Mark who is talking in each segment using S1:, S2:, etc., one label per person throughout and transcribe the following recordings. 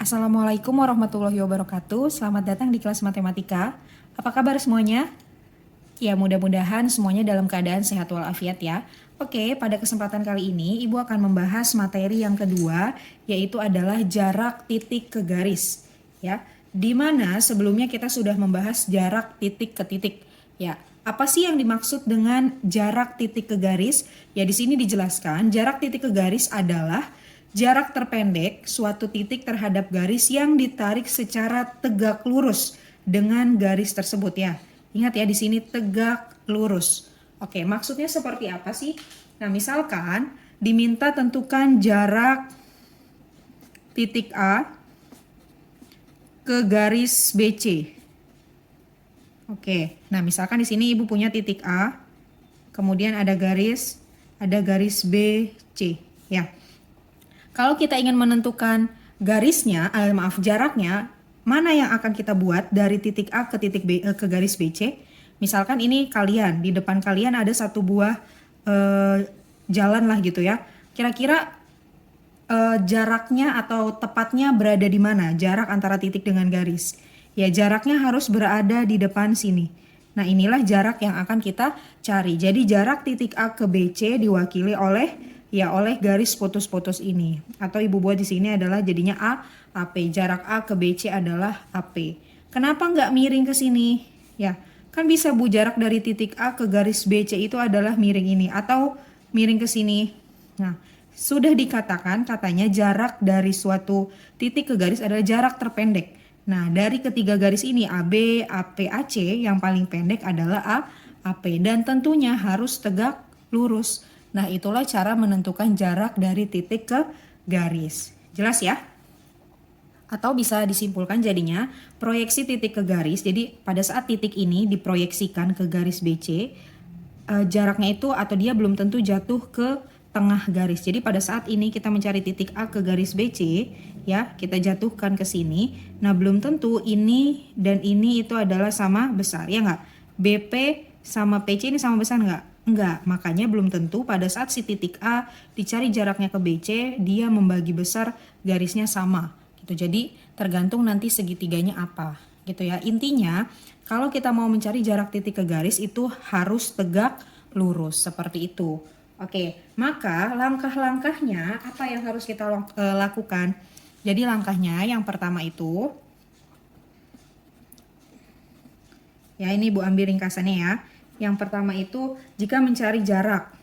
S1: Assalamualaikum warahmatullahi wabarakatuh. Selamat datang di kelas matematika. Apa kabar semuanya? Ya, mudah-mudahan semuanya dalam keadaan sehat walafiat ya. Oke, pada kesempatan kali ini Ibu akan membahas materi yang kedua, yaitu adalah jarak titik ke garis. Ya, di mana sebelumnya kita sudah membahas jarak titik ke titik. Ya, apa sih yang dimaksud dengan jarak titik ke garis? Ya, di sini dijelaskan jarak titik ke garis adalah jarak terpendek suatu titik terhadap garis yang ditarik secara tegak lurus dengan garis tersebut ya. Ingat ya, di sini tegak lurus. Oke, maksudnya seperti apa sih? Nah, misalkan diminta tentukan jarak titik A ke garis BC. Oke, nah misalkan di sini Ibu punya titik A, kemudian ada garis BC ya. Kalau kita ingin menentukan garisnya, jaraknya, mana yang akan kita buat dari titik A ke titik B ke garis BC? Misalkan ini kalian, di depan kalian ada satu buah jalan lah gitu ya. Kira-kira jaraknya atau tepatnya berada di mana? Jarak antara titik dengan garis. Ya, jaraknya harus berada di depan sini. Nah, inilah jarak yang akan kita cari. Jadi jarak titik A ke BC diwakili oleh garis putus-putus ini. Atau Ibu buat di sini adalah jadinya AP. Jarak A ke BC adalah AP. Kenapa nggak miring ke sini? Ya, kan bisa Bu, jarak dari titik A ke garis BC itu adalah miring ini atau miring ke sini. Nah, sudah dikatakan katanya jarak dari suatu titik ke garis adalah jarak terpendek. Nah, dari ketiga garis ini AB, AP, AC yang paling pendek adalah AP dan tentunya harus tegak lurus. Nah, itulah cara menentukan jarak dari titik ke garis. Jelas ya? Atau bisa disimpulkan jadinya proyeksi titik ke garis. Jadi pada saat titik ini diproyeksikan ke garis BC, jaraknya itu atau dia belum tentu jatuh ke tengah garis. Jadi pada saat ini kita mencari titik A ke garis BC, ya kita jatuhkan ke sini. Nah, belum tentu ini dan ini itu adalah sama besar, ya nggak? BP sama PC ini sama besar nggak? Enggak, makanya belum tentu pada saat si titik A dicari jaraknya ke BC, dia membagi besar garisnya sama. Gitu. Jadi tergantung nanti segitiganya apa. Gitu ya. Intinya, kalau kita mau mencari jarak titik ke garis itu harus tegak lurus seperti itu. Oke, maka langkah-langkahnya apa yang harus kita lakukan? Jadi langkahnya yang pertama itu, ya ini Bu ambil ringkasannya ya. Yang pertama itu jika mencari jarak.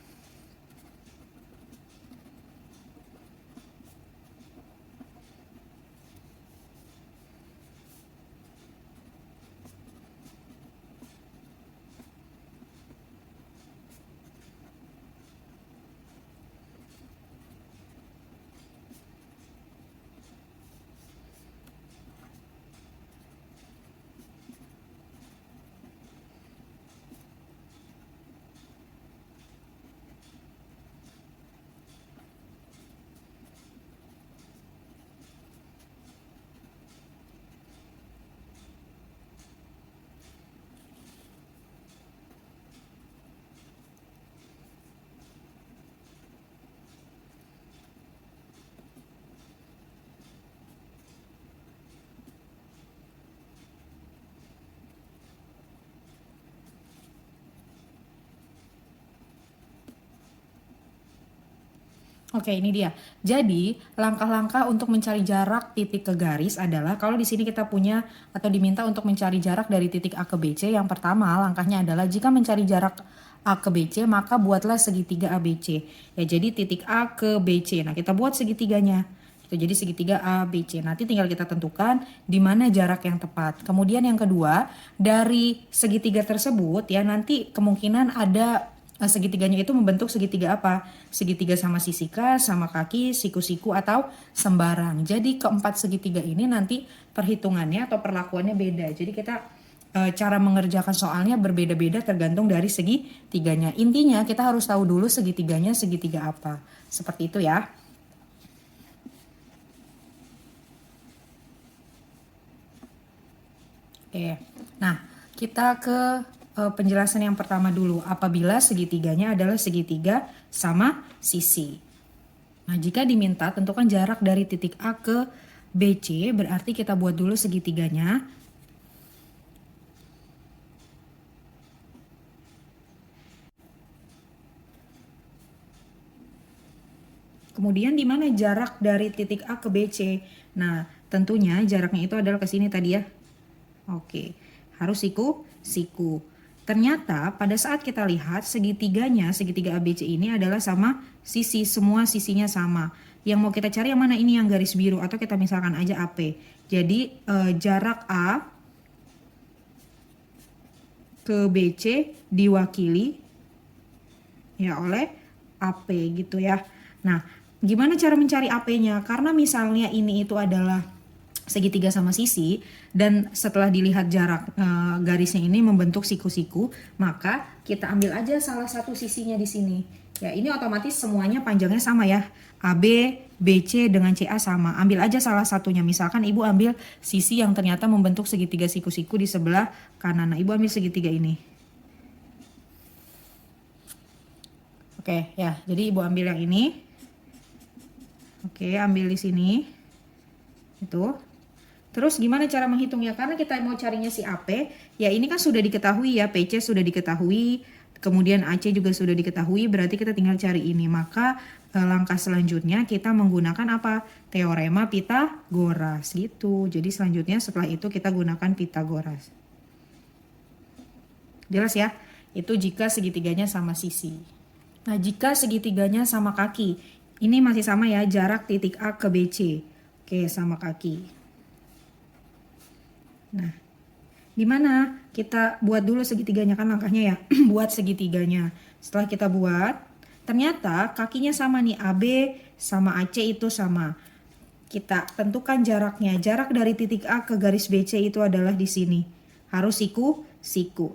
S1: Oke, ini dia. Jadi, langkah-langkah untuk mencari jarak titik ke garis adalah kalau di sini kita punya atau diminta untuk mencari jarak dari titik A ke BC, yang pertama langkahnya adalah jika mencari jarak A ke BC, maka buatlah segitiga ABC. Ya, jadi titik A ke BC. Nah, kita buat segitiganya. Itu jadi segitiga ABC. Nanti tinggal kita tentukan di mana jarak yang tepat. Kemudian yang kedua, dari segitiga tersebut ya nanti kemungkinan ada segitiganya itu membentuk segitiga apa? Segitiga sama sisika, sama kaki, siku-siku, atau sembarang. Jadi keempat segitiga ini nanti perhitungannya atau perlakuannya beda. Jadi kita cara mengerjakan soalnya berbeda-beda tergantung dari segitiganya. Intinya kita harus tahu dulu segitiganya segitiga apa. Seperti itu ya. Oke, nah kita ke penjelasan yang pertama dulu. Apabila segitiganya adalah segitiga sama sisi. Nah, jika diminta tentukan jarak dari titik A ke BC, berarti kita buat dulu segitiganya. Kemudian di mana jarak dari titik A ke BC? Nah, tentunya jaraknya itu adalah ke sini tadi ya. Oke, harus siku. Ternyata pada saat kita lihat segitiganya, segitiga ABC ini adalah sama sisi, semua sisinya sama. Yang mau kita cari yang mana, ini yang garis biru atau kita misalkan aja AP. Jadi jarak A ke BC diwakili ya oleh AP gitu ya. Nah, gimana cara mencari AP-nya? Karena misalnya ini itu adalah segitiga sama sisi dan setelah dilihat jarak garisnya ini membentuk siku-siku, maka kita ambil aja salah satu sisinya di sini. Ya, ini otomatis semuanya panjangnya sama ya. AB, BC dengan CA sama. Ambil aja salah satunya. Misalkan Ibu ambil sisi yang ternyata membentuk segitiga siku-siku di sebelah kanan. Nah, Ibu ambil segitiga ini. Oke, ya. Jadi Ibu ambil yang ini. Oke, ambil di sini. Itu. Terus gimana cara menghitungnya? Karena kita mau carinya si AP, ya ini kan sudah diketahui ya, PC sudah diketahui, kemudian AC juga sudah diketahui, berarti kita tinggal cari ini. Maka langkah selanjutnya kita menggunakan apa? Teorema Pitagoras gitu. Jadi selanjutnya setelah itu kita gunakan Pitagoras. Jelas ya? Itu jika segitiganya sama sisi. Nah, jika segitiganya sama kaki, ini masih sama ya, jarak titik A ke BC. Oke, sama kaki. Nah, di mana kita buat dulu segitiganya, kan langkahnya ya, buat segitiganya. Setelah kita buat, ternyata kakinya sama nih, AB sama AC itu sama. Kita tentukan jaraknya. Jarak dari titik A ke garis BC itu adalah di sini. Harus siku.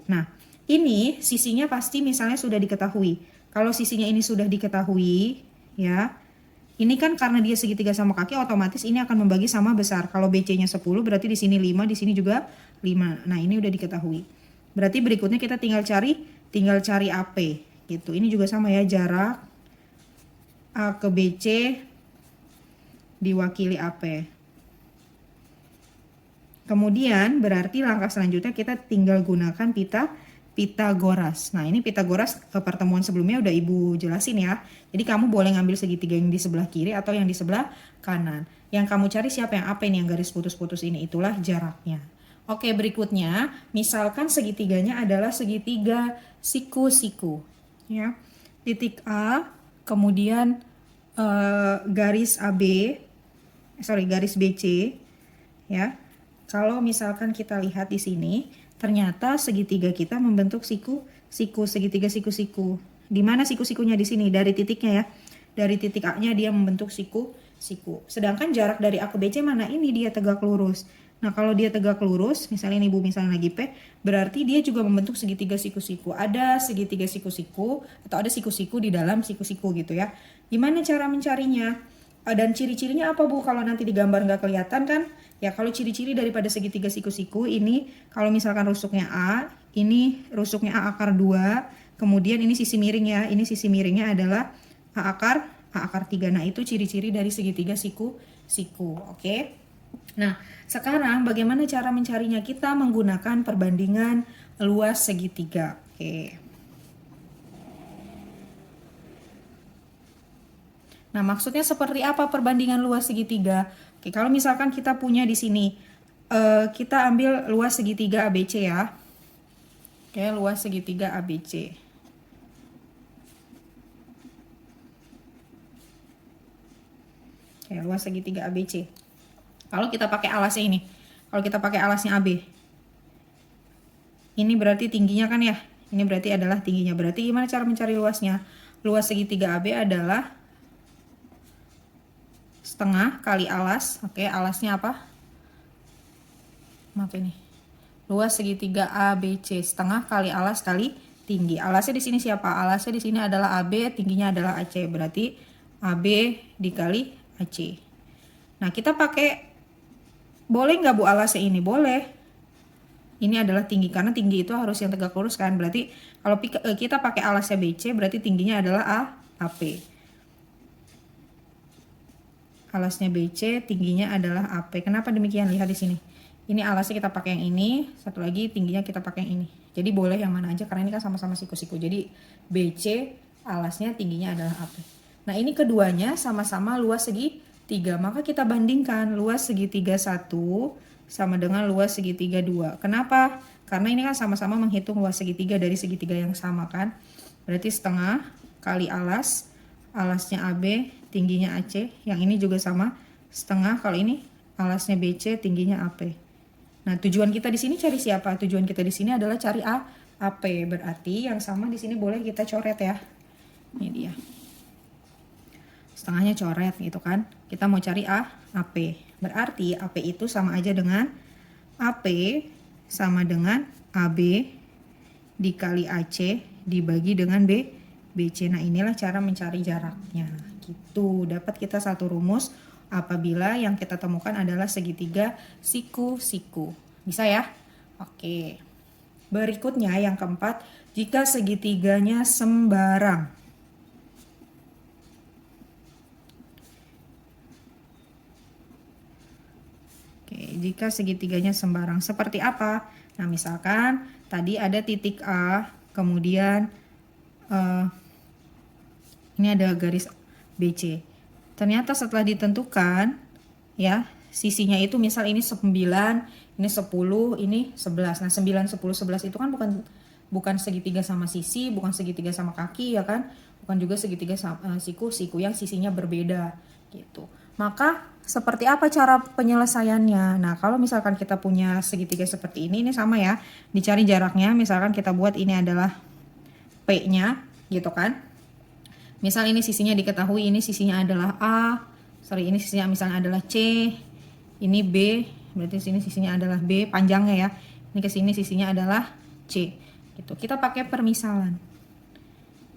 S1: Nah, ini sisinya pasti misalnya sudah diketahui. Kalau sisinya ini sudah diketahui, ya. Ini kan karena dia segitiga sama kaki, otomatis ini akan membagi sama besar. Kalau BC-nya 10, berarti di sini 5, di sini juga 5. Nah, ini udah diketahui. Berarti berikutnya kita tinggal cari AP gitu. Ini juga sama ya, jarak A ke BC diwakili AP. Kemudian berarti langkah selanjutnya kita tinggal gunakan Pitagoras. Nah, ini Pitagoras ke pertemuan sebelumnya udah Ibu jelasin ya. Jadi kamu boleh ngambil segitiga yang di sebelah kiri atau yang di sebelah kanan. Yang kamu cari siapa yang apa ini, yang garis putus-putus ini, itulah jaraknya. Oke, berikutnya misalkan segitiganya adalah segitiga siku-siku. Ya. Titik A, kemudian garis BC ya. Kalau misalkan kita lihat di sini, ternyata segitiga kita membentuk segitiga siku-siku. Di mana siku-sikunya? Di sini, dari titiknya ya. Dari titik A-nya dia membentuk siku. Sedangkan jarak dari A ke BC mana? Ini dia tegak lurus. Nah, kalau dia tegak lurus, misalnya ini Ibu misalnya lagi P, berarti dia juga membentuk segitiga siku-siku. Ada segitiga siku-siku atau ada siku-siku di dalam siku-siku gitu ya. Gimana cara mencarinya? Dan ciri-cirinya apa Bu? Kalau nanti di gambar nggak kelihatan kan? Ya, kalau ciri-ciri daripada segitiga siku-siku ini, kalau misalkan rusuknya A, ini rusuknya A akar 2, kemudian ini sisi miring ya, ini sisi miringnya adalah A akar 3. Nah, itu ciri-ciri dari segitiga siku-siku, oke? Nah, sekarang bagaimana cara mencarinya? Kita menggunakan perbandingan luas segitiga, oke. Nah, maksudnya seperti apa perbandingan luas segitiga? Oke, kalau misalkan kita punya di sini, kita ambil luas segitiga ABC ya. Oke, luas segitiga ABC. Oke, luas segitiga ABC. Kalau kita pakai alasnya ini, kalau kita pakai alasnya AB, ini berarti tingginya kan ya? Ini berarti adalah tingginya. Berarti gimana cara mencari luasnya? Luas segitiga AB adalah setengah kali alas. Oke, alasnya apa? Maaf ini. Luas segitiga ABC, setengah kali alas kali tinggi. Alasnya di sini siapa? Alasnya di sini adalah AB, tingginya adalah AC. Berarti AB dikali AC. Nah, kita pakai, boleh nggak Bu alasnya ini? Boleh. Ini adalah tinggi, karena tinggi itu harus yang tegak lurus kan. Berarti kalau kita pakai alasnya BC, berarti tingginya adalah AP. alasnya BC, tingginya adalah AP. Kenapa demikian? Lihat di sini. Ini alasnya kita pakai yang ini, satu lagi tingginya kita pakai yang ini. Jadi boleh yang mana aja karena ini kan sama-sama siku-siku. Jadi BC alasnya tingginya adalah AP. Nah, ini keduanya sama-sama luas segitiga. Maka kita bandingkan luas segitiga 1 sama dengan luas segitiga 2. Kenapa? Karena ini kan sama-sama menghitung luas segitiga dari segitiga yang sama kan. Berarti setengah kali alas, alasnya AB, tingginya AC. Yang ini juga sama, setengah. Kalau ini alasnya BC, tingginya AP. Nah, tujuan kita di sini cari siapa? Tujuan kita di sini adalah cari AP. Berarti yang sama di sini boleh kita coret ya. Ini dia. Setengahnya coret gitu kan. Kita mau cari AP. Berarti AP itu sama aja dengan AP sama dengan AB dikali AC dibagi dengan BC. Nah, inilah cara mencari jaraknya. Gitu. Dapat kita satu rumus apabila yang kita temukan adalah segitiga siku-siku. Bisa ya? Oke. Berikutnya yang keempat, jika segitiganya sembarang. Oke, jika segitiganya sembarang seperti apa? Nah, misalkan tadi ada titik A, kemudian ini ada garis BC. Ternyata setelah ditentukan ya, sisinya itu misal ini 9, ini 10, ini 11. Nah, 9, 10, 11 itu kan bukan segitiga sama sisi, bukan segitiga sama kaki ya kan? Bukan juga segitiga sama siku-siku yang sisinya berbeda gitu. Maka seperti apa cara penyelesaiannya? Nah, kalau misalkan kita punya segitiga seperti ini sama ya, dicari jaraknya. Misalkan kita buat ini adalah P-nya gitu kan. Misal ini sisinya diketahui, ini sisinya adalah ini sisinya misalnya adalah C, ini B, berarti sini sisinya adalah B, panjangnya ya. Ini ke sini sisinya adalah C. Gitu. Kita pakai permisalan.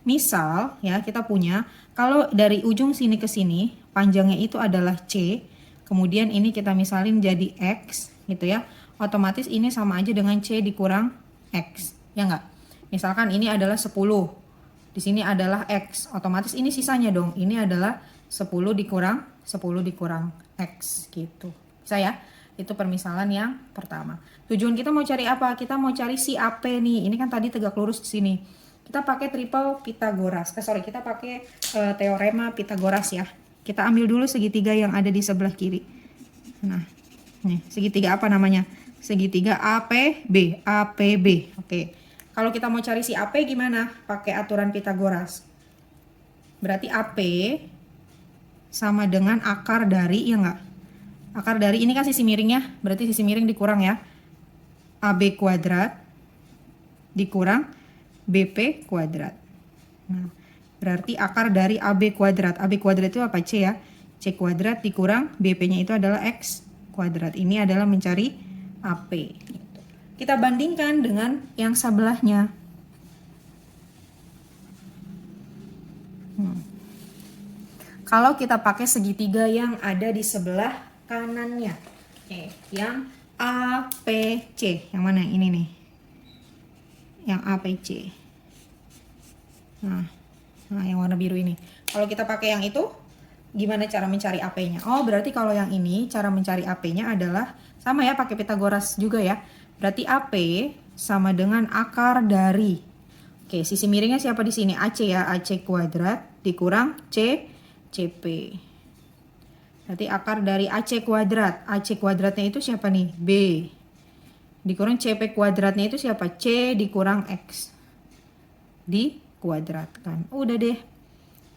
S1: Misal ya, kita punya kalau dari ujung sini ke sini panjangnya itu adalah C, kemudian ini kita misalin jadi X gitu ya. Otomatis ini sama aja dengan C dikurang X. Ya enggak? Misalkan ini adalah 10. Di sini adalah X. Otomatis ini sisanya dong. Ini adalah 10 dikurang X gitu. Bisa ya? Itu permisalan yang pertama. Tujuan kita mau cari apa? Kita mau cari si AP nih. Ini kan tadi tegak lurus di sini. Kita pakai triple Pythagoras. Kita pakai teorema Pythagoras ya. Kita ambil dulu segitiga yang ada di sebelah kiri. Nah, nih segitiga apa namanya? Segitiga APB. Oke. Kalau kita mau cari si AP gimana? Pakai aturan Pythagoras. Berarti AP sama dengan akar dari, ya enggak? Akar dari ini kan sisi miringnya, berarti sisi miring dikurang ya. AB kuadrat dikurang BP kuadrat. Nah, berarti akar dari AB kuadrat. AB kuadrat itu apa? C ya. C kuadrat dikurang BP-nya itu adalah X kuadrat. Ini adalah mencari AP. Kita bandingkan dengan yang sebelahnya. Kalau kita pakai segitiga yang ada di sebelah kanannya. Oke, yang APC. Yang mana? Ini nih. Yang APC. Nah, yang warna biru ini. Kalau kita pakai yang itu, gimana cara mencari AP-nya? Oh, berarti kalau yang ini, cara mencari AP-nya adalah sama ya, pakai Pythagoras juga ya. Berarti AP sama dengan akar dari. Oke, sisi miringnya siapa di sini? AC ya, AC kuadrat dikurang CP. Berarti akar dari AC kuadrat. AC kuadratnya itu siapa nih? B. Dikurang CP kuadratnya itu siapa? C dikurang X. Dikuadratkan. Udah deh.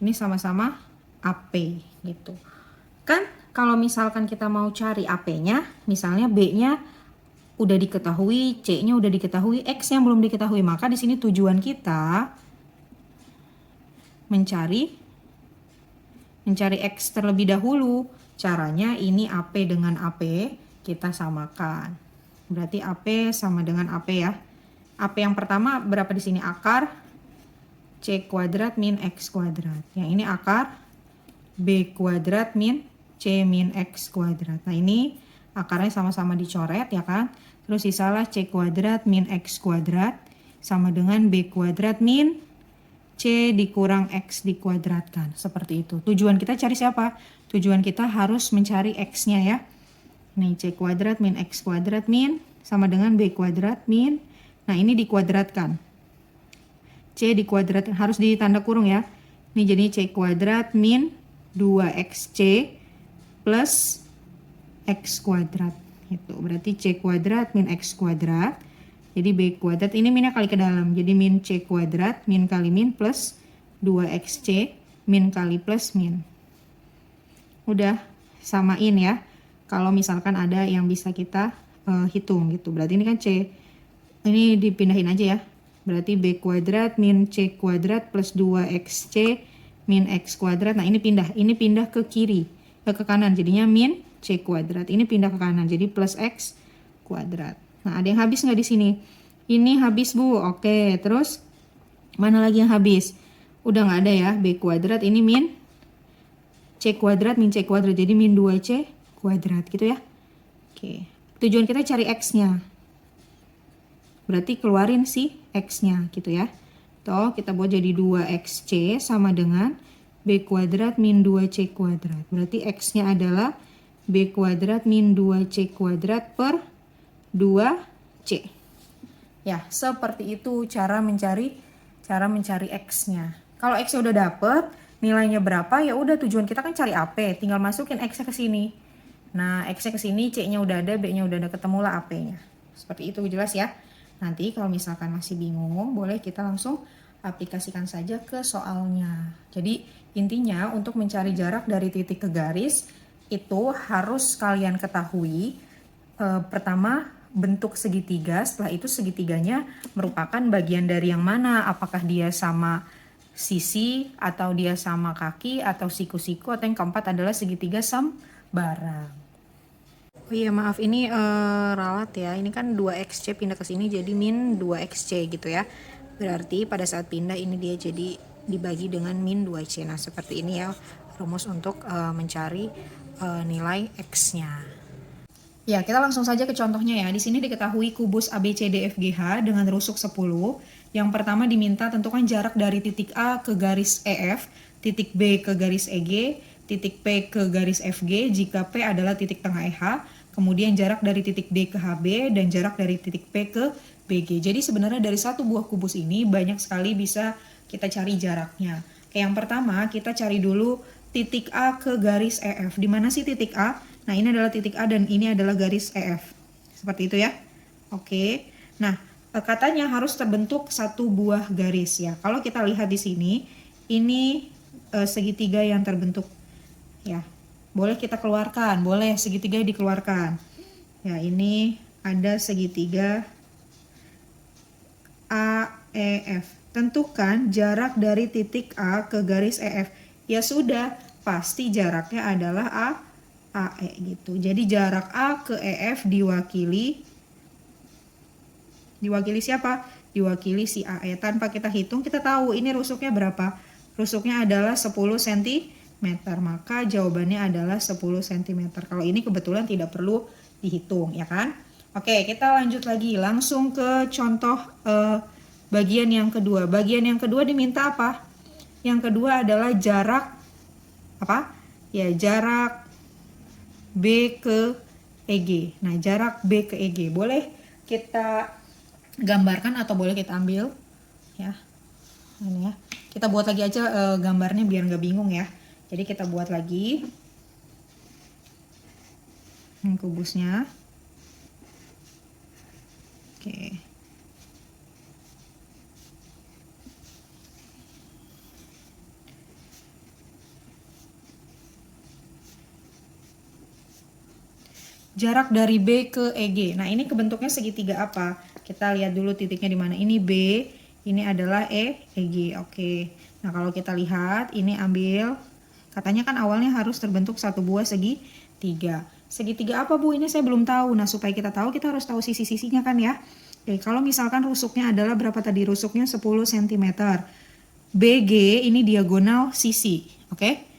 S1: Ini sama-sama AP gitu. Kan kalau misalkan kita mau cari AP-nya, misalnya B-nya udah diketahui, C-nya udah diketahui, X yang belum diketahui. Maka di sini tujuan kita mencari X terlebih dahulu. Caranya ini AP dengan AP kita samakan. Berarti AP sama dengan AP ya. AP yang pertama berapa di sini? Akar C kuadrat min X kuadrat. Yang ini akar B kuadrat min C min X kuadrat. Nah, ini akarnya sama-sama dicoret ya kan. Terus sisalah C kuadrat min X kuadrat sama dengan B kuadrat min C dikurang X dikuadratkan. Seperti itu. Tujuan kita cari siapa? Tujuan kita harus mencari X-nya ya. Nih C kuadrat min X kuadrat min sama dengan B kuadrat min. Nah ini dikuadratkan. C dikuadratkan. Harus ditanda kurung ya. Ini jadi C kuadrat min 2XC plus X kuadrat. Itu berarti C kuadrat min X kuadrat. Jadi B kuadrat ini minnya kali ke dalam. Jadi min C kuadrat min kali min plus 2XC min kali plus min. Udah samain ya. Kalau misalkan ada yang bisa kita hitung gitu. Berarti ini kan C. Ini dipindahin aja ya. Berarti B kuadrat min C kuadrat plus 2XC min X kuadrat. Nah ini pindah ke kiri. Ke kanan jadinya min C kuadrat. Ini pindah ke kanan jadi plus X kuadrat. Nah, ada yang habis nggak di sini? Ini habis, Bu. Oke, terus mana lagi yang habis? Udah nggak ada ya. B kuadrat ini min C kuadrat min C kuadrat. Jadi min 2C kuadrat gitu ya. Oke. Tujuan kita cari X-nya. Berarti keluarin si X-nya gitu ya. Toh, kita buat jadi 2XC sama dengan B kuadrat min 2C kuadrat. Berarti X-nya adalah B kuadrat min 2C kuadrat per 2C. Ya, seperti itu cara mencari X-nya. Kalau X udah dapet, nilainya berapa, ya udah tujuan kita kan cari AP, tinggal masukin X-nya ke sini. Nah, X-nya ke sini, C-nya udah ada, B-nya udah ada, ketemulah AP-nya. Seperti itu jelas ya. Nanti kalau misalkan masih bingung, boleh kita langsung aplikasikan saja ke soalnya. Jadi, intinya untuk mencari jarak dari titik ke garis, itu harus kalian ketahui pertama bentuk segitiga, setelah itu segitiganya merupakan bagian dari yang mana, apakah dia sama sisi atau dia sama kaki atau siku-siku, atau yang keempat adalah segitiga sembarang. Oh iya maaf ini ralat ya, ini kan 2XC pindah ke sini jadi min 2XC gitu ya. Berarti pada saat pindah ini dia jadi dibagi dengan min 2C. Nah seperti ini ya rumus untuk mencari nilai X-nya. Ya, kita langsung saja ke contohnya ya. Di sini diketahui kubus ABCDFGH dengan rusuk 10. Yang pertama diminta tentukan jarak dari titik A ke garis EF, titik B ke garis EG, titik P ke garis FG jika P adalah titik tengah EH, kemudian jarak dari titik D ke HB dan jarak dari titik P ke BG. Jadi sebenarnya dari satu buah kubus ini banyak sekali bisa kita cari jaraknya. Yang pertama kita cari dulu titik A ke garis EF. Di mana sih titik A? Nah, ini adalah titik A dan ini adalah garis EF. Seperti itu ya. Oke. Nah, katanya harus terbentuk satu buah garis ya. Kalau kita lihat di sini, ini segitiga yang terbentuk. Ya. Boleh kita keluarkan, boleh segitiga dikeluarkan. Ya, ini ada segitiga AEF. Tentukan jarak dari titik A ke garis EF. Ya sudah, pasti jaraknya adalah AE gitu. Jadi jarak A ke EF diwakili siapa? Diwakili si AE. Tanpa kita hitung, kita tahu ini rusuknya berapa? Rusuknya adalah 10 cm. Maka jawabannya adalah 10 cm. Kalau ini kebetulan tidak perlu dihitung, ya kan? Oke, kita lanjut lagi. Langsung ke contoh bagian yang kedua. Bagian yang kedua diminta apa? Yang kedua adalah jarak apa? Ya, jarak B ke EG. Nah, jarak B ke EG boleh kita gambarkan atau boleh kita ambil ya. Ini ya. Kita buat lagi aja gambarnya biar nggak bingung ya. Jadi kita buat lagi kubusnya. Oke. Jarak dari B ke EG. Nah, ini kebentuknya segitiga apa? Kita lihat dulu titiknya di mana. Ini B, ini adalah EG. Oke. Nah, kalau kita lihat, ini ambil, katanya kan awalnya harus terbentuk satu buah segitiga. Segitiga apa, Bu? Ini saya belum tahu. Nah, supaya kita tahu, kita harus tahu sisi-sisinya kan ya. Oke, kalau misalkan rusuknya adalah berapa tadi? Rusuknya 10 cm. BG ini diagonal sisi. Oke.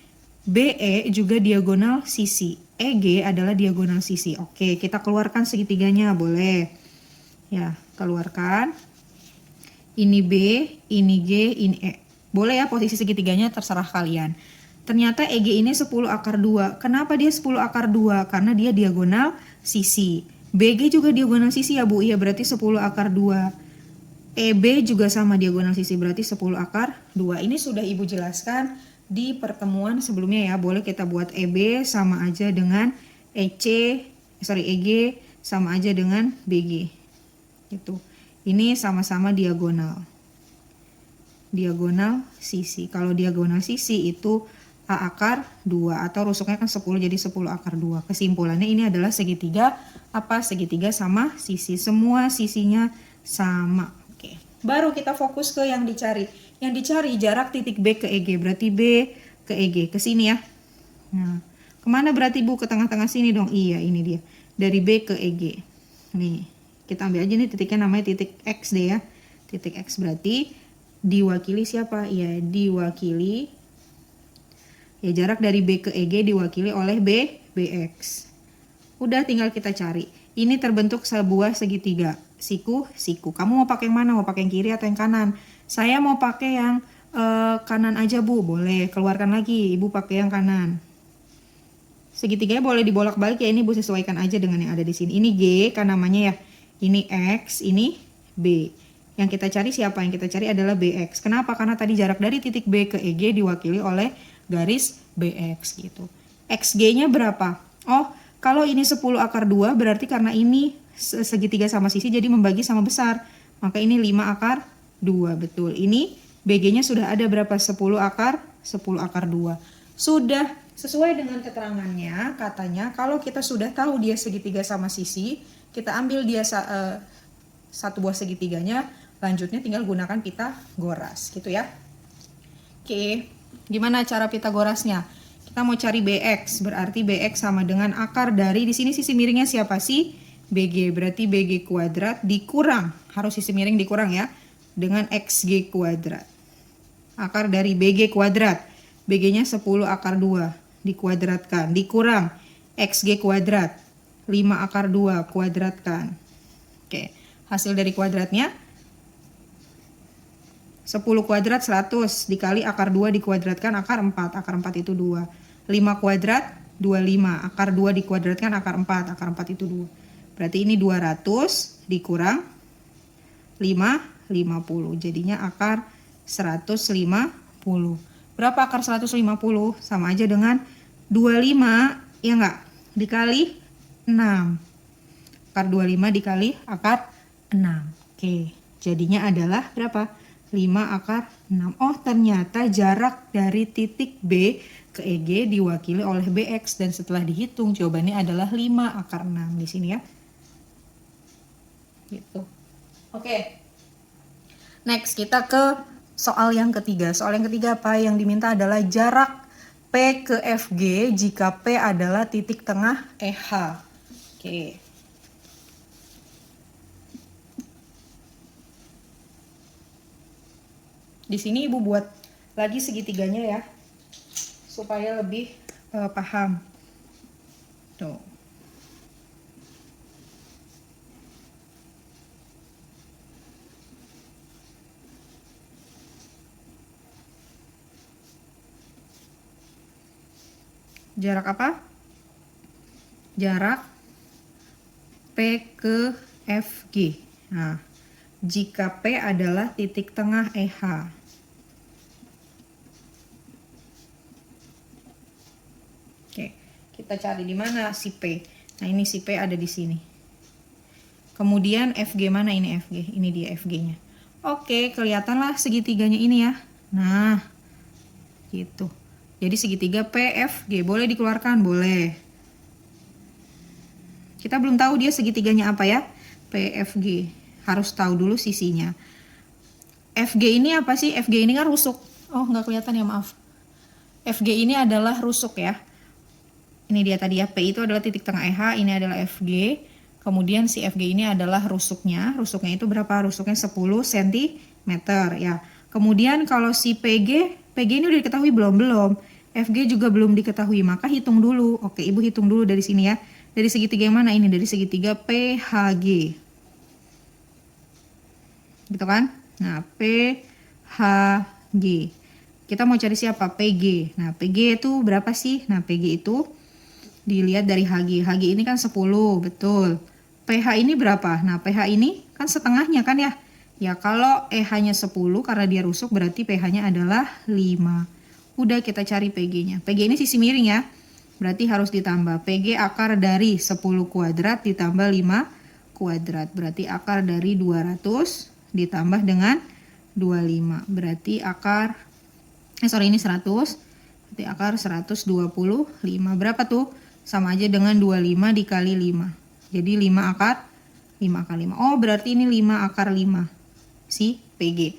S1: BE juga diagonal sisi. EG adalah diagonal sisi. Oke, kita keluarkan segitiganya, boleh. Ya, keluarkan. Ini B, ini G, ini E. Boleh ya posisi segitiganya terserah kalian. Ternyata EG ini 10 akar 2. Kenapa dia 10 akar 2? Karena dia diagonal sisi. BG juga diagonal sisi ya Bu. Iya berarti 10 akar 2. EB juga sama diagonal sisi berarti 10 akar 2. Ini sudah Ibu jelaskan di pertemuan sebelumnya ya. Boleh kita buat EB sama aja dengan EG sama aja dengan BG. Gitu. Ini sama-sama diagonal. Diagonal sisi. Kalau diagonal sisi itu A akar 2 atau rusuknya kan 10 jadi 10 akar 2. Kesimpulannya ini adalah segitiga apa? Segitiga sama sisi. Semua sisinya sama. Oke. Baru kita fokus ke yang dicari. Yang dicari jarak titik B ke EG. Berarti B ke EG. Ke sini ya. Nah, kemana berarti Bu? Ke tengah-tengah sini dong. Iya ini dia. Dari B ke EG. Nih. Kita ambil aja nih titiknya namanya titik X deh ya. Titik X berarti diwakili siapa? Ya diwakili. Ya jarak dari B ke EG diwakili oleh BX. Udah tinggal kita cari. Ini terbentuk sebuah segitiga. Siku. Kamu mau pakai yang mana? Mau pakai yang kiri atau yang kanan? Saya mau pakai yang kanan aja Bu. Boleh. Keluarkan lagi. Ibu pakai yang kanan. Segitiganya boleh dibolak-balik ya. Ini Ibu sesuaikan aja dengan yang ada di sini. Ini G kan namanya ya. Ini X. Ini B. Yang kita cari siapa? Yang kita cari adalah BX. Kenapa? Karena tadi jarak dari titik B ke EG diwakili oleh garis BX gitu. XG-nya berapa? Oh, kalau ini 10 akar 2 berarti karena ini segitiga sama sisi jadi membagi sama besar. Maka ini 5 akar 2. Betul. Ini BG-nya sudah ada berapa? 10 akar 2. Sudah sesuai dengan keterangannya katanya kalau kita sudah tahu dia segitiga sama sisi, kita ambil dia satu buah segitiganya, lanjutnya tinggal gunakan Pitagoras gitu ya. Oke. Gimana cara Pitagorasnya? Kita mau cari BX, berarti BX sama dengan akar dari, di sini sisi miringnya siapa sih? BG, berarti BG kuadrat dikurang, harus sisi miring dikurang ya, dengan XG kuadrat. Akar dari BG kuadrat, BG-nya 10 akar 2, dikuadratkan, dikurang XG kuadrat, 5 akar 2, kuadratkan. Oke, hasil dari kuadratnya 10 kuadrat 100 dikali akar 2 dikuadratkan akar 4. Akar 4 itu 2. 5 kuadrat 25. Akar 2 dikuadratkan akar 4. Akar 4 itu 2. Berarti ini 200 dikurang 5, 50. Jadinya akar 150. Berapa akar 150? Sama aja dengan 25, ya enggak? Dikali 6. Akar 25 dikali akar 6. Oke, jadinya adalah berapa? 5 akar 6. Oh ternyata jarak dari titik B ke EG diwakili oleh BX. Dan setelah dihitung jawabannya adalah 5 akar 6 di sini ya. Gitu. Oke. Next kita ke soal yang ketiga. Soal yang ketiga apa? Yang diminta adalah jarak P ke FG jika P adalah titik tengah EH. Oke. Di sini Ibu buat lagi segitiganya ya, supaya lebih paham. Tuh. Jarak apa? Jarak P ke FG. Nah, jika P adalah titik tengah EH. Oke, kita cari di mana si P. Nah, ini si P ada di sini. Kemudian FG mana ini FG? Ini dia FG-nya. Oke, kelihatanlah segitiganya ini ya. Nah, gitu. Jadi segitiga PFG boleh dikeluarkan, boleh. Kita belum tahu dia segitiganya apa ya? PFG. Harus tahu dulu sisinya. FG ini apa sih? FG ini kan rusuk. Oh, nggak kelihatan ya, maaf. FG ini adalah rusuk ya. Ini dia tadi ya, P itu adalah titik tengah EH, ini adalah FG. Kemudian si FG ini adalah rusuknya. Rusuknya itu berapa? Rusuknya 10 cm ya. Kemudian kalau si PG ini udah diketahui belum? Belum. FG juga belum diketahui, maka hitung dulu. Oke, Ibu hitung dulu dari sini ya. Dari segitiga yang mana ini? Dari segitiga PHG. Gitu kan? Nah, PHG. Kita mau cari siapa? PG. Nah, PG itu berapa sih? Nah, PG itu dilihat dari HG. HG ini kan 10, betul. PH ini berapa? Nah, PH ini kan setengahnya kan ya? Ya, kalau EH-nya 10 karena dia rusuk berarti PH-nya adalah 5. Udah kita cari PG-nya. PG ini sisi miring ya. Berarti harus ditambah. PG akar dari 10 kuadrat ditambah 5 kuadrat. Berarti akar dari 200 ditambah dengan 25. Berarti ini 100. Berarti akar 125. Berapa tuh? Sama aja dengan 25 dikali 5. Jadi 5 akar 5. Oh, berarti ini 5 akar 5. Si PG.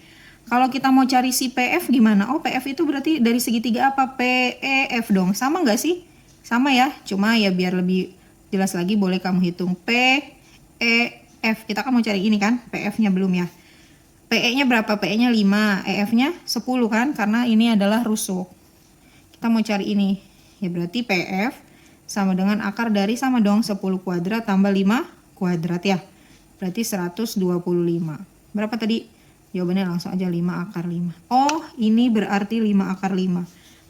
S1: Kalau kita mau cari si PF gimana? Oh, PF itu berarti dari segitiga apa? PEF dong. Sama nggak sih? Sama ya. Cuma ya biar lebih jelas lagi boleh kamu hitung PEF. Kita kan mau cari ini kan? PF-nya belum ya. PE-nya berapa? PE-nya 5, EF-nya 10 kan? Karena ini adalah rusuk. Kita mau cari ini. Ya berarti PF sama dengan akar dari sama dong 10 kuadrat tambah 5 kuadrat ya. Berarti 125. Berapa tadi? Jawabannya langsung aja 5 akar 5. Oh, ini berarti 5 akar 5.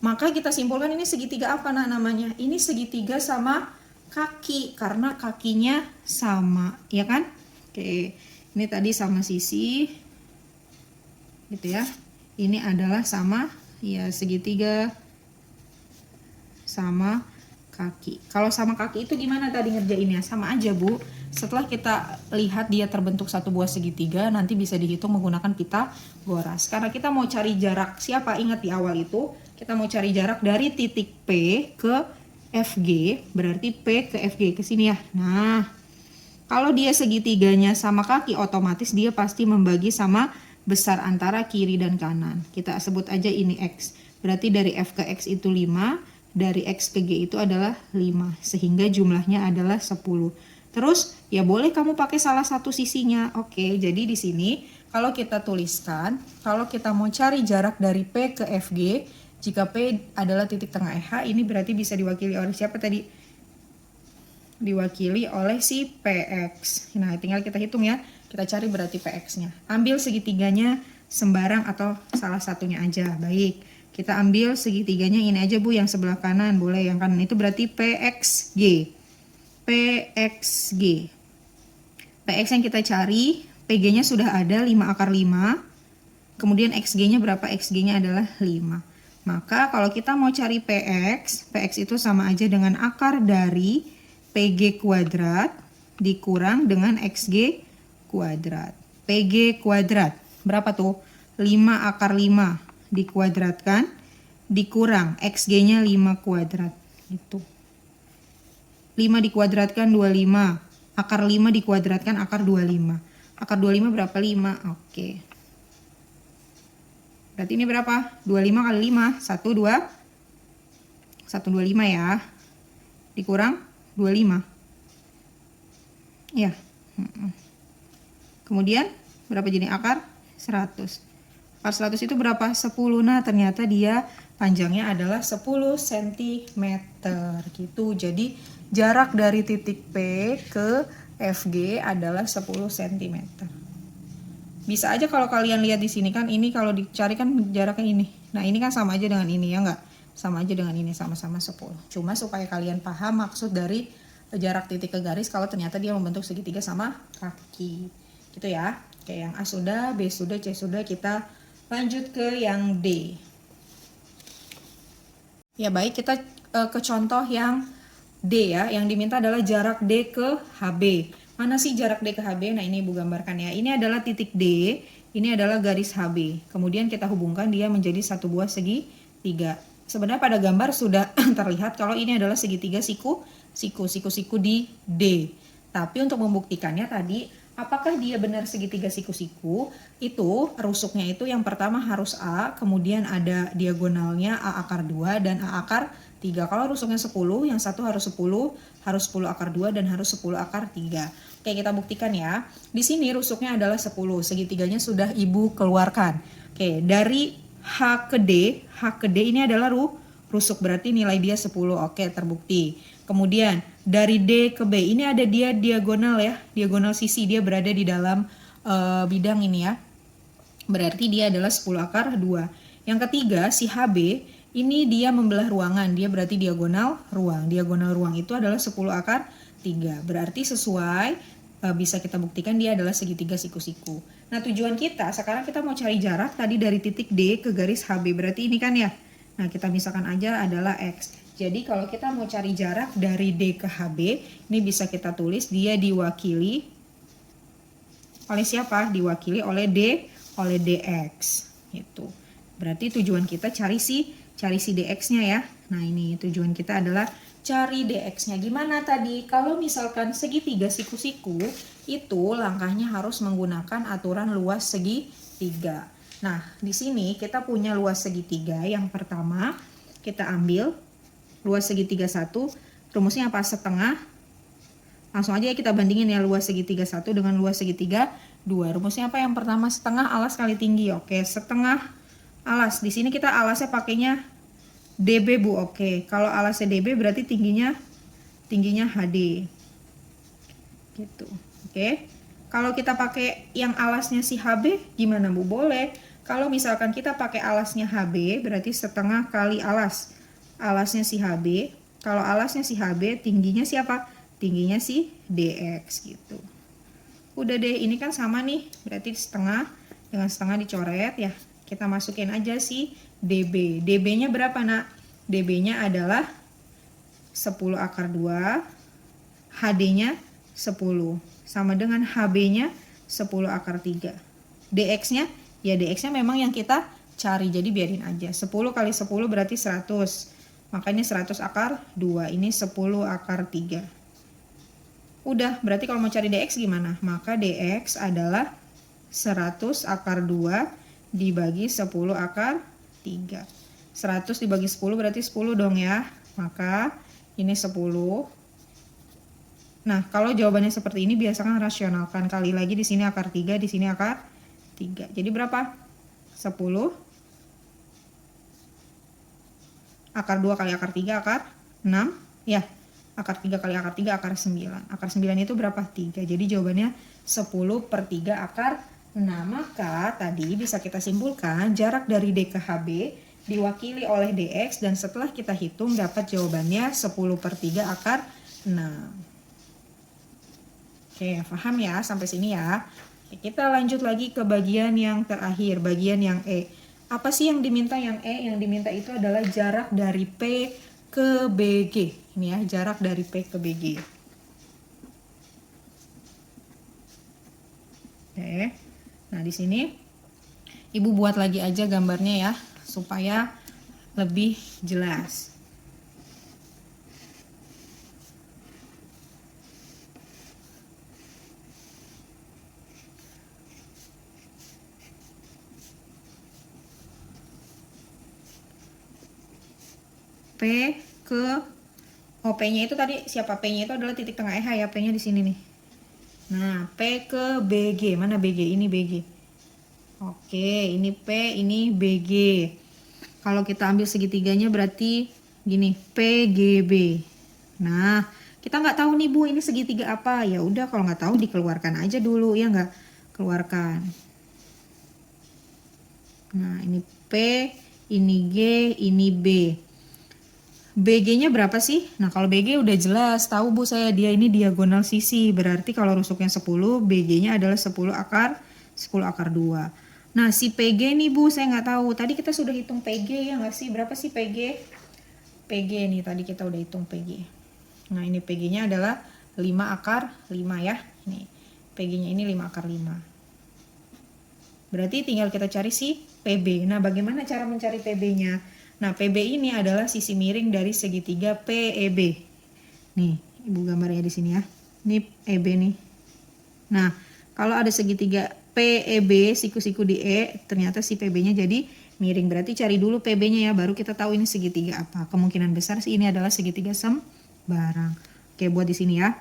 S1: Maka kita simpulkan ini segitiga apa namanya? Ini segitiga sama kaki karena kakinya sama, ya kan? Oke. Ini tadi sama sisi gitu ya. Ini adalah sama ya segitiga sama kaki. Kalau sama kaki itu gimana tadi ngerjainnya? Sama aja, Bu. Setelah kita lihat dia terbentuk satu buah segitiga, nanti bisa dihitung menggunakan Pitagoras. Karena kita mau cari jarak, siapa ingat di awal itu, kita mau cari jarak dari titik P ke FG, berarti P ke FG ke sini ya. Nah, kalau dia segitiganya sama kaki, otomatis dia pasti membagi sama besar antara kiri dan kanan. Kita sebut aja ini X. Berarti dari F ke X itu 5, dari X ke G itu adalah 5. Sehingga jumlahnya adalah 10. Terus ya boleh kamu pakai salah satu sisinya. Oke, jadi di sini kalau kita tuliskan, kalau kita mau cari jarak dari P ke FG, jika P adalah titik tengah EH, ini berarti bisa diwakili oleh siapa tadi? Diwakili oleh si PX. Nah, tinggal kita hitung ya. Kita cari berarti PX-nya. Ambil segitiganya sembarang atau salah satunya aja. Baik, kita ambil segitiganya ini aja Bu, yang sebelah kanan. Boleh yang kanan itu berarti PXG. PXG. PX yang kita cari, PG-nya sudah ada 5 akar 5. Kemudian XG-nya berapa? XG-nya adalah 5. Maka kalau kita mau cari PX, PX itu sama aja dengan akar dari PG kuadrat dikurang dengan XG kuadrat. PG kuadrat berapa tuh? 5 akar 5 dikuadratkan dikurang XG-nya 5 kuadrat. Itu 5 dikuadratkan 25. Akar 5 dikuadratkan akar 25. Akar 25 berapa? 5. Oke. Berarti ini berapa? 25 kali 5. 125 ya. Dikurang 25. Ya. Kemudian berapa jadi akar? 100. Akar 100 itu berapa? 10. Nah, ternyata dia panjangnya adalah 10 cm gitu. Jadi jarak dari titik P ke FG adalah 10 cm. Bisa aja kalau kalian lihat di sini kan, ini kalau dicari kan jaraknya ini. Nah, ini kan sama aja dengan ini ya enggak? Sama aja dengan ini, sama-sama 10. Cuma supaya kalian paham maksud dari jarak titik ke garis kalau ternyata dia membentuk segitiga sama kaki. Gitu ya. Oke, yang A sudah, B sudah, C sudah, kita lanjut ke yang D. Ya baik, kita ke contoh yang D ya. Yang diminta adalah jarak D ke HB. Mana sih jarak D ke HB? Nah, ini Ibu gambarkan ya. Ini adalah titik D, ini adalah garis HB. Kemudian kita hubungkan dia menjadi satu buah segitiga. Sebenarnya pada gambar sudah terlihat kalau ini adalah segitiga siku di D. Tapi untuk membuktikannya tadi, apakah dia benar segitiga siku-siku? Itu rusuknya itu yang pertama harus A, kemudian ada diagonalnya A akar 2 dan A akar 3. Kalau rusuknya 10, yang satu harus 10 akar 2 dan harus 10 akar 3. Oke, kita buktikan ya. Di sini rusuknya adalah 10, segitiganya sudah Ibu keluarkan. Oke, dari H ke D ini adalah rusuk, berarti nilai dia 10. Oke, terbukti. Kemudian dari D ke B, ini ada dia diagonal ya, diagonal sisi, dia berada di dalam bidang ini ya. Berarti dia adalah 10 akar 2. Yang ketiga, si HB ini dia membelah ruangan, dia berarti diagonal ruang. Diagonal ruang itu adalah 10 akar 3. Berarti sesuai, bisa kita buktikan dia adalah segitiga siku-siku. Nah, tujuan kita, sekarang kita mau cari jarak tadi dari titik D ke garis HB. Berarti ini kan ya. Nah, kita misalkan aja adalah X. Jadi kalau kita mau cari jarak dari D ke HB, ini bisa kita tulis dia diwakili oleh siapa? Diwakili oleh D, oleh DX. Gitu. Berarti tujuan kita cari si DX-nya ya. Nah, ini tujuan kita adalah cari DX-nya. Gimana tadi? Kalau misalkan segitiga siku-siku, itu langkahnya harus menggunakan aturan luas segitiga. Nah, di sini kita punya luas segitiga. Yang pertama, kita ambil luas segitiga 1. Rumusnya apa? Setengah. Langsung aja kita bandingin ya luas segitiga 1 dengan luas segitiga 2. Rumusnya apa? Yang pertama setengah alas kali tinggi. Oke, setengah alas. Di sini kita alasnya pakainya DB Bu. Oke, kalau alasnya DB berarti tingginya HD. Gitu. Oke. Kalau kita pakai yang alasnya si HB gimana Bu? Boleh. Kalau misalkan kita pakai alasnya HB berarti setengah kali alas. Alasnya si HB. Kalau alasnya si HB tingginya siapa? Tingginya si DX gitu. Udah deh, ini kan sama nih. Berarti setengah dengan setengah dicoret ya. Kita masukin aja si DB. DB-nya berapa nak? DB-nya adalah 10 akar 2. HD-nya 10. Sama dengan HB-nya 10 akar 3. DX-nya? Ya DX-nya memang yang kita cari. Jadi biarin aja. 10 kali 10 berarti 100. Makanya 100 akar 2. Ini 10 akar 3. Udah, berarti kalau mau cari DX gimana? Maka DX adalah 100 akar 2 dibagi 10 akar 3. 100 dibagi 10 berarti 10 dong ya. Maka ini 10. Nah, kalau jawabannya seperti ini biasakan rasionalkan. Kali lagi di sini akar 3, di sini akar 3. Jadi berapa? 10. Akar 2 kali akar 3 akar 6. Ya, akar 3 kali akar 3 akar 9. Akar 9 itu berapa? 3. Jadi jawabannya 10/3 akar 6. Maka tadi bisa kita simpulkan jarak dari D ke HB diwakili oleh DX dan setelah kita hitung dapat jawabannya 10/3 akar 6. Oke, paham ya sampai sini ya. Oke, kita lanjut lagi ke bagian yang terakhir, bagian yang E. Apa sih yang diminta yang E? Yang diminta itu adalah jarak dari P ke BG. Ini ya, jarak dari P ke BG. Oke. Nah, di sini Ibu buat lagi aja gambarnya ya supaya lebih jelas. P ke P-nya itu tadi siapa? P-nya itu adalah titik tengah EH ya, P-nya di sini nih. Nah, P ke BG. Mana BG? Ini BG. Oke, ini P, ini BG. Kalau kita ambil segitiganya berarti gini, PGB. Nah, kita nggak tahu nih Bu, ini segitiga apa? Ya udah, kalau nggak tahu dikeluarkan aja dulu, ya nggak? Keluarkan. Nah, ini P, ini G, ini B. BG-nya berapa sih? Nah, kalau BG udah jelas, tahu Bu saya dia ini diagonal sisi. Berarti kalau rusuknya 10, BG-nya adalah 10 akar 2. Nah, si PG nih Bu, saya nggak tahu. Tadi kita sudah hitung PG ya nggak sih? Berapa sih PG? PG nih, tadi kita udah hitung PG. Nah, ini PG-nya adalah 5 akar 5 ya. Nih, PG-nya ini 5 akar 5. Berarti tinggal kita cari si PB. Nah, bagaimana cara mencari PB-nya? Nah, PB ini adalah sisi miring dari segitiga PEB. Nih, Ibu gambarnya di sini ya. Ini EB nih. Nah, kalau ada segitiga PEB, siku-siku di E, ternyata si PB-nya jadi miring. Berarti cari dulu PB-nya ya, baru kita tahu ini segitiga apa. Kemungkinan besar sih ini adalah segitiga sembarang. Oke, buat di sini ya.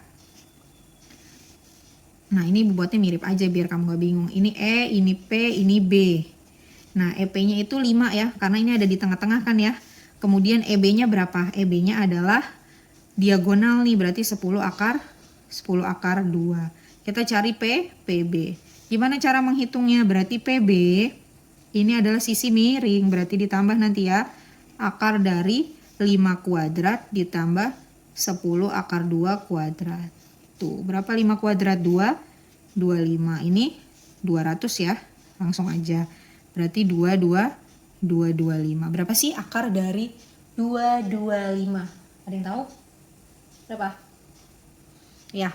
S1: Nah, ini buatnya mirip aja biar kamu gak bingung. Ini E, ini P, ini B. Nah, EP-nya itu 5 ya, karena ini ada di tengah-tengah kan ya. Kemudian EB-nya berapa? EB-nya adalah diagonal nih, berarti 10 akar 2. Kita cari PB. Gimana cara menghitungnya? Berarti PB Ini adalah sisi miring, berarti ditambah nanti ya. Akar dari 5 kuadrat ditambah 10 akar 2 kuadrat. Tuh, berapa 5 kuadrat? 2? 25. Ini 200 ya. Langsung aja. Berarti 225. Berapa sih akar dari 225? Ada yang tahu? Berapa? Ya.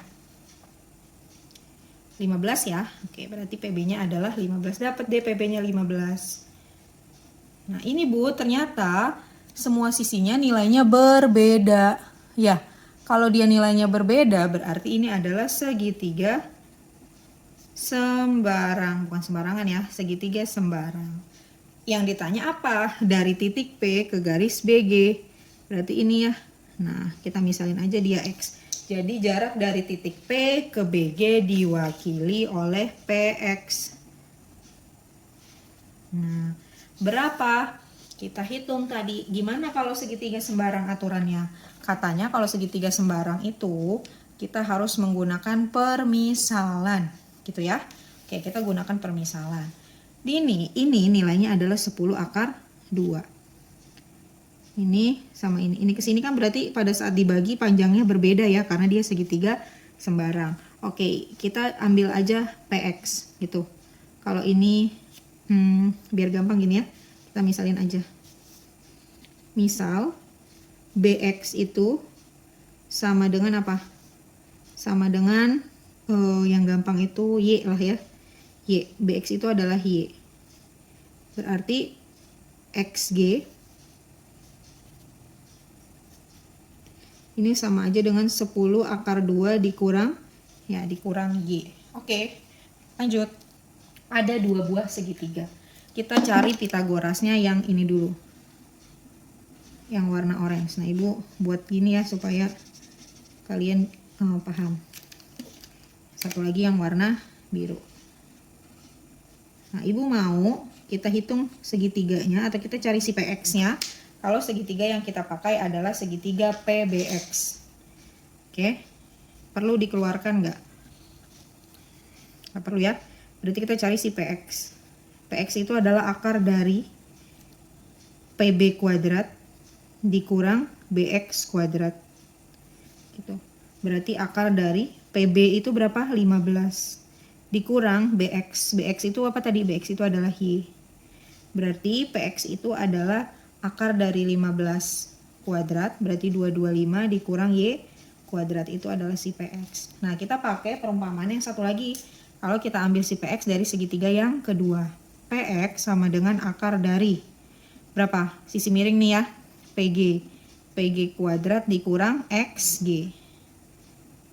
S1: 15 ya. Oke, berarti PB-nya adalah 15. Dapat deh PB-nya 15. Nah, ini Bu, ternyata semua sisinya nilainya berbeda. Ya, kalau dia nilainya berbeda, berarti ini adalah segitiga sembarang. Bukan sembarangan ya, segitiga sembarang. Yang ditanya apa? Dari titik P ke garis BG. Berarti ini ya. Nah, kita misalin aja dia X. Jadi jarak dari titik P ke BG diwakili oleh PX. Nah, berapa? Kita hitung tadi. Gimana kalau segitiga sembarang aturannya? Katanya kalau segitiga sembarang itu kita harus menggunakan permisalan. Gitu ya. Oke, kita gunakan permisalan. Ini nilainya adalah 10 akar 2. Ini sama ini. Ini kesini kan berarti pada saat dibagi panjangnya berbeda ya. Karena dia segitiga sembarang. Oke, kita ambil aja PX gitu. Kalau ini, biar gampang gini ya. Kita misalin aja. Misal, BX itu sama dengan apa? Sama dengan, yang gampang itu Y lah ya. Y. BX itu adalah Y. Berarti XG ini sama aja dengan 10 akar 2 dikurang Y. Oke, lanjut. Ada 2 buah segitiga. Kita cari Pitagorasnya yang ini dulu. Yang warna orange. Nah, Ibu buat gini ya supaya kalian paham. Satu lagi yang warna biru. Nah, Ibu mau kita hitung segitiganya atau kita cari si PX-nya. Kalau segitiga yang kita pakai adalah segitiga PBX. Oke. Perlu dikeluarkan nggak? Nggak perlu ya. Berarti kita cari si PX. PX itu adalah akar dari PB kuadrat dikurang BX kuadrat. Gitu. Berarti akar dari PB itu berapa? 15. Dikurang BX. BX itu apa tadi? BX itu adalah Y. Berarti PX itu adalah akar dari 15 kuadrat, berarti 225 dikurang Y kuadrat, itu adalah si PX. Nah, kita pakai perumpamaan yang satu lagi. Kalau kita ambil si PX dari segitiga yang kedua. PX sama dengan akar dari berapa? Sisi miring nih ya, PG. PG kuadrat dikurang XG.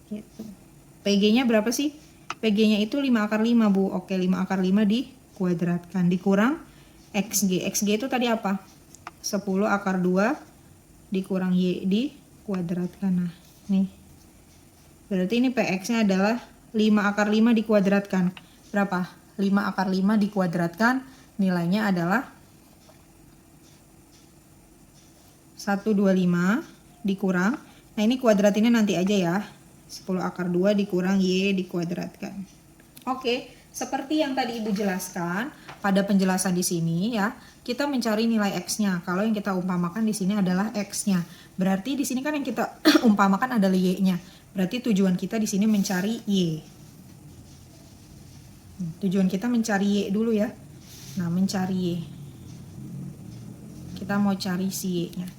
S1: Gitu. PG-nya berapa sih? PG-nya itu 5 akar 5, Bu. Oke, 5 akar 5 dikuadratkan. Dikurang XG. XG itu tadi apa? 10 akar 2 dikurang Y dikuadratkan. Nah, nih. Berarti ini PX-nya adalah 5 akar 5 dikuadratkan. Berapa? 5 akar 5 dikuadratkan. Nilainya adalah 125 dikurang. Nah, ini kuadratinnya nanti aja ya. 10 akar 2 dikurang Y dikuadratkan. Oke, seperti yang tadi Ibu jelaskan pada penjelasan di sini ya, kita mencari nilai X-nya. Kalau yang kita umpamakan di sini adalah X-nya. Berarti di sini kan yang kita umpamakan adalah Y-nya. Berarti tujuan kita di sini mencari Y. Tujuan kita mencari Y dulu ya. Nah, mencari Y. Kita mau cari si Y-nya.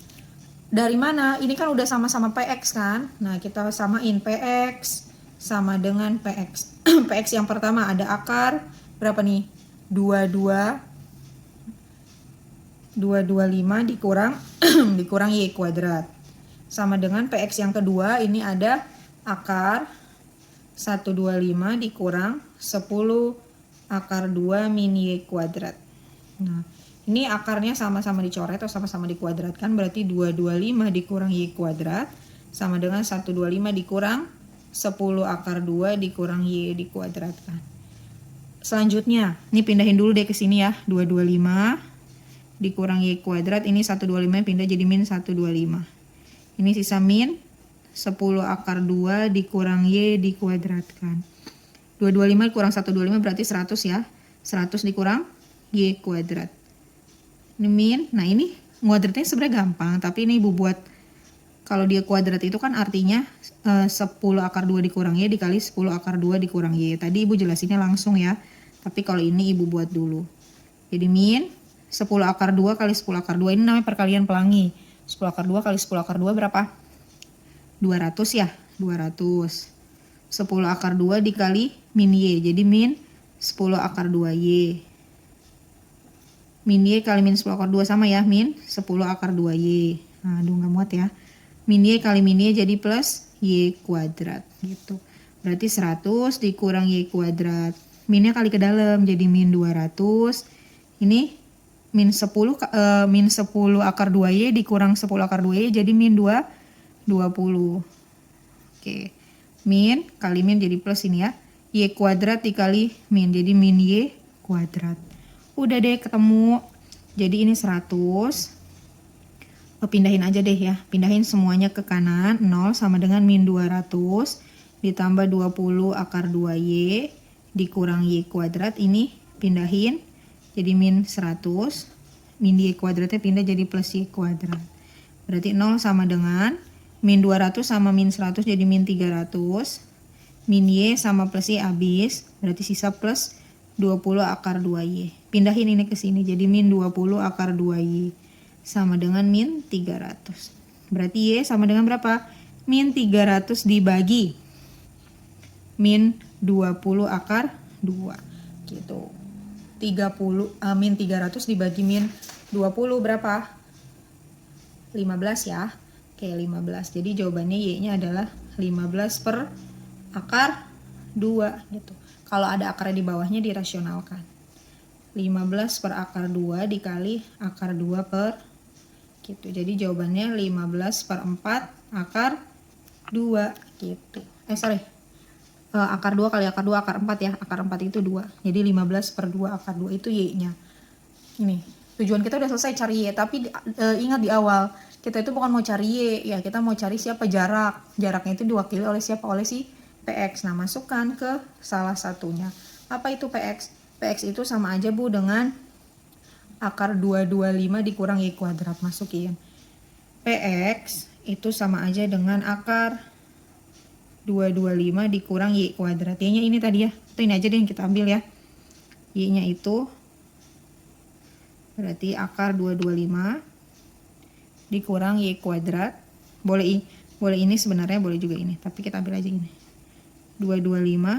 S1: Dari mana? Ini kan udah sama-sama PX kan? Nah, kita samain PX sama dengan PX. PX yang pertama ada akar berapa nih? 225 dikurang dikurang Y kuadrat. Sama dengan PX yang kedua ini ada akar 125 dikurang 10 akar 2 min Y kuadrat. Nah, ini akarnya sama-sama dicoret atau sama-sama dikuadratkan, berarti 225 dikurang Y kuadrat sama dengan 125 dikurang 10 akar 2 dikurang Y dikuadratkan. Selanjutnya, ini pindahin dulu deh ke sini ya, 225 dikurang Y kuadrat, ini 125 pindah jadi min 125. Ini sisa min 10 akar 2 dikurang Y dikuadratkan. 225 kurang 125 berarti 100 ya. 100 dikurang Y kuadrat. Ini min, nah ini kuadratnya sebenarnya gampang, tapi ini Ibu buat kalau dia kuadrat itu kan artinya 10 akar 2 dikurang Y dikali 10 akar 2 dikurang Y. Tadi Ibu jelasinnya langsung ya, tapi kalau ini Ibu buat dulu. Jadi min 10 akar 2 kali 10 akar 2, ini namanya perkalian pelangi. 10 akar 2 kali 10 akar 2 berapa? 200 ya, 200. 10 akar 2 dikali min Y, jadi min 10 akar 2Y. Min Y kali min 10 akar 2 sama ya, min 10 akar 2Y. Nah, aduh nggak muat ya. Min Y kali min Y jadi plus Y kuadrat gitu. Berarti 100 dikurang Y kuadrat. Minnya kali ke dalam jadi min 200. Ini min 10 akar 2Y dikurang 10 akar 2Y jadi min 20. Oke. Min kali min jadi plus ini ya. Y kuadrat dikali min jadi min Y kuadrat. Udah deh ketemu. Jadi ini 100. Pindahin aja deh ya. Pindahin semuanya ke kanan. 0 sama dengan min 200 ditambah 20 akar 2Y dikurang Y kuadrat. Ini pindahin jadi min 100. Min Y kuadratnya pindah jadi plus Y kuadrat. Berarti 0 sama dengan min 200 sama min 100 jadi min 300. Min Y sama plus Y habis. Berarti sisa plus 20 akar 2Y. Pindahin ini ke sini jadi min 20 akar 2Y sama dengan min 300. Berarti Y sama dengan berapa? Min 300 dibagi min 20 akar 2. Gitu. Min 300 dibagi min 20 berapa? 15 ya. Oke, 15. Jadi jawabannya Y-nya adalah 15 per akar 2 gitu. Kalau ada akarnya di bawahnya dirasionalkan. 15 per akar 2 dikali akar 2 per gitu. Jadi jawabannya 15 per 4 akar 2 gitu. Akar 2 kali akar 2 akar 4 ya. Akar 4 itu 2. Jadi 15 per 2 akar 2 itu Y-nya. Ini. Tujuan kita udah selesai cari Y. Tapi ingat di awal. Kita itu bukan mau cari Y. Ya kita mau cari siapa jarak. Jaraknya itu diwakili oleh siapa? Oleh si PX. Nah masukkan ke salah satunya. Apa itu PX? PX itu sama aja Bu dengan akar 225 dikurang Y kuadrat. Masukin. PX itu sama aja dengan akar 225 dikurang Y kuadrat. Y-nya ini tadi ya. Itu ini aja deh yang kita ambil ya. Y-nya itu berarti akar 225 dikurang Y kuadrat. Boleh ini sebenarnya, boleh juga ini. Tapi kita ambil aja ini. 225.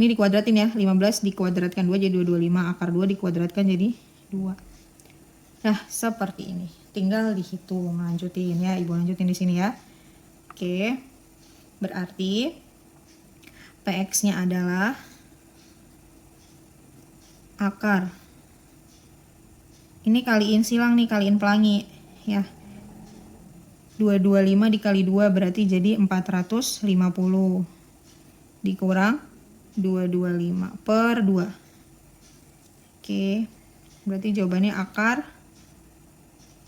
S1: Ini dikuadratin ya. 15 dikuadratkan 2 jadi 225. Akar 2 dikuadratkan jadi 2. Nah, seperti ini. Tinggal dihitung. Lanjutin ya. Ibu lanjutin di sini ya. Oke. Berarti PX-nya adalah akar. Ini kaliin silang nih, kaliin pelangi ya. 225 dikali 2 berarti jadi 450 dikurang 225 per 2. Oke. Berarti jawabannya akar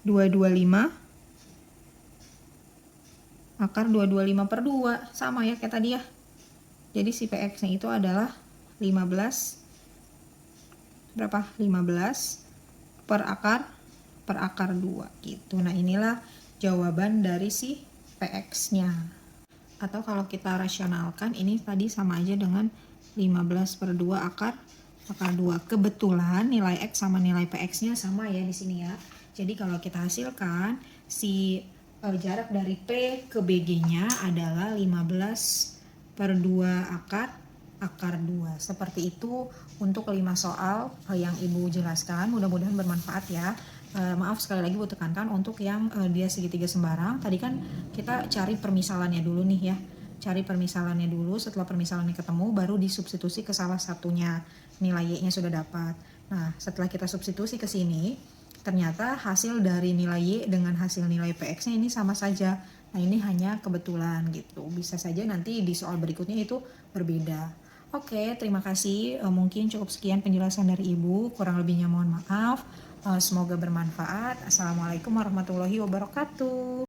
S1: 225 per 2 sama ya kayak tadi ya. Jadi si PX-nya itu adalah 15 berapa? 15 per akar 2 gitu. Nah, inilah jawaban dari si PX-nya. Atau kalau kita rasionalkan ini tadi sama aja dengan 15 per 2 akar 2. Kebetulan nilai X sama nilai PX-nya sama ya di sini ya. Jadi kalau kita hasilkan si jarak dari P ke BG-nya adalah 15 per 2 akar 2. Seperti itu untuk 5 soal yang Ibu jelaskan. Mudah-mudahan bermanfaat ya. Maaf sekali lagi Bu tekankan untuk yang dia segitiga sembarang. Tadi kan kita cari permisalannya dulu nih ya. Cari permisalannya dulu, setelah permisalannya ketemu baru disubstitusi ke salah satunya. Nilai Y-nya sudah dapat. Nah, setelah kita substitusi ke sini, ternyata hasil dari nilai Y dengan hasil nilai PX-nya ini sama saja. Nah, ini hanya kebetulan gitu. Bisa saja nanti di soal berikutnya itu berbeda. Oke, terima kasih. Mungkin cukup sekian penjelasan dari Ibu. Kurang lebihnya mohon maaf. Semoga bermanfaat. Assalamualaikum warahmatullahi wabarakatuh.